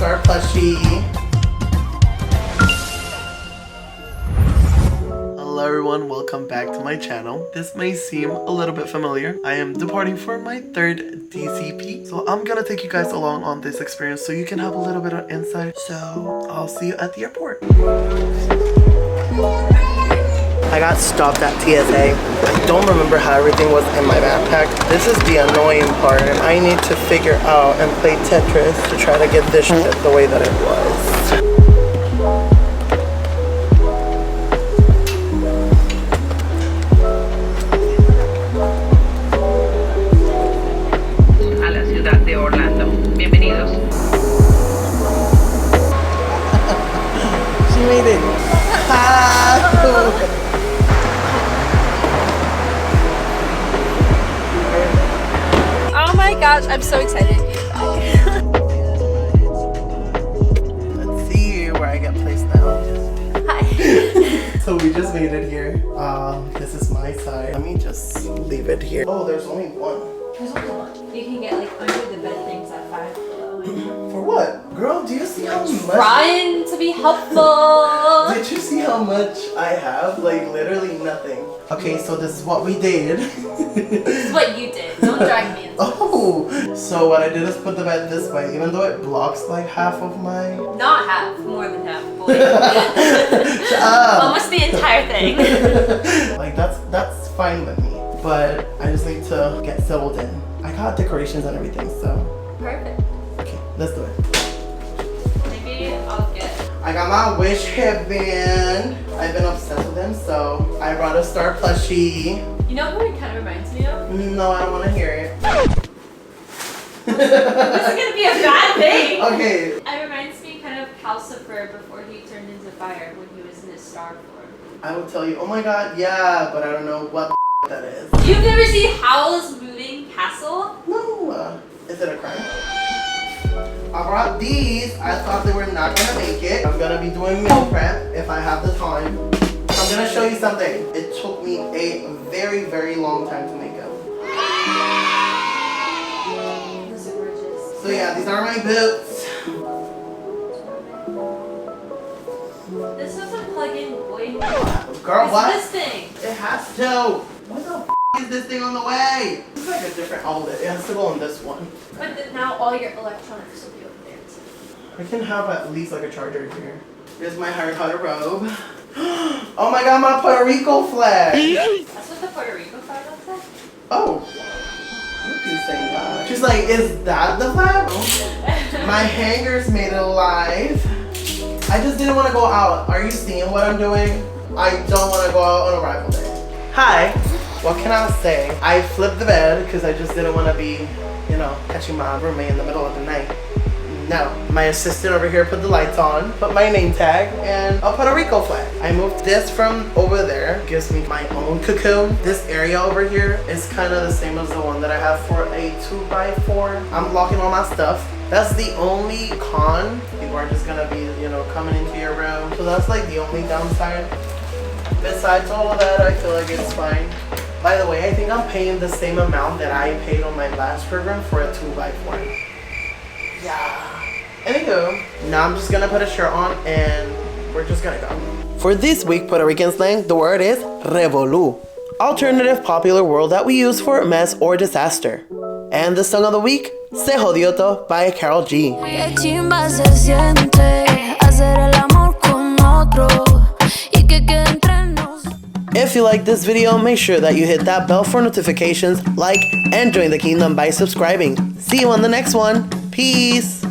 star plushie. Hello everyone, welcome back to my channel. This may seem a little bit familiar. I am departing for my third DCP, so I'm gonna take you guys along on this experience so you can have a little bit of insight. So I'll see you at the airport. I got stopped at TSA. I don't remember how everything was in my backpack. This is the annoying part, and I need to figure out and play Tetris to try to get this shit the way that it was. She made it. Oh my gosh, I'm so excited. Let's see where I get placed now. Hi. So we just made it here. This is my side. Let me just leave it here. Oh, there's only one. There's only one. You can get like under the bed things at 5 below. For what? Girl, do you see how much? Trying to be helpful. Did you see how much I have? Like literally nothing. Okay, so this is what we did. This is what you did. Don't drag me into Oh, so what I did is put the bed this way, even though it blocks like half of my... Not half, more than half. Boy. Shut up. Almost the entire thing. Like that's fine with me, but I just need to get settled in. I got decorations and everything, so... Perfect. Okay, let's do it. Maybe I'll get... I got my Wish headband. I've been obsessed with him, so I brought a star plushie. You know who it kind of reminds me of? No, I don't want to hear it. This is gonna be a bad thing. Okay. It reminds me kind of Calcifer before he turned into fire when he was in his star form. I will tell you, oh my god, yeah, but I don't know what the that is. You've never seen Howl's Moving Castle? No. Is it a crime? I brought these. I thought they were not gonna make it. I'm gonna be doing meal prep if I have the time. I'm gonna show you something. It took me a very, very long time to make them. Those are gorgeous. So yeah, these are my boots. This doesn't plug in, boy. Girl, what? It's this thing. It has to. What the f is this thing on the way? It's like a different outlet. It has to go on this one. But now all your electronics will be over there too. I can have at least like a charger here. Here's my Harry Potter robe. Oh my god, my Puerto Rico flag! That's what the Puerto Rico flag looks like? Oh. What are you saying that? She's like, is that the flag? My hangers made it alive. I just didn't want to go out. Are you seeing what I'm doing? I don't want to go out on arrival day. Hi. What can I say? I flipped the bed because I just didn't want to be, you know, catching my roommate in the middle of the night. No. My assistant over here put the lights on, put my name tag, and a Puerto Rico flag. I moved this from over there. Gives me my own cocoon. This area over here is kind of the same as the one that I have for a 2x4. I'm locking all my stuff. That's the only con. People are just gonna be, you know, coming into your room. So that's like the only downside. Besides all of that, I feel like it's fine. By the way, I think I'm paying the same amount that I paid on my last program for a 2x4. Yeah. Anywho, now I'm just gonna put a shirt on and we're just gonna go. For this week Puerto Rican slang, the word is revolú. Alternative popular word that we use for mess or disaster. And the song of the week, Se Jodió Todo by Karol G. If you like this video, make sure that you hit that bell for notifications, like, and join the kingdom by subscribing. See you on the next one. Peace!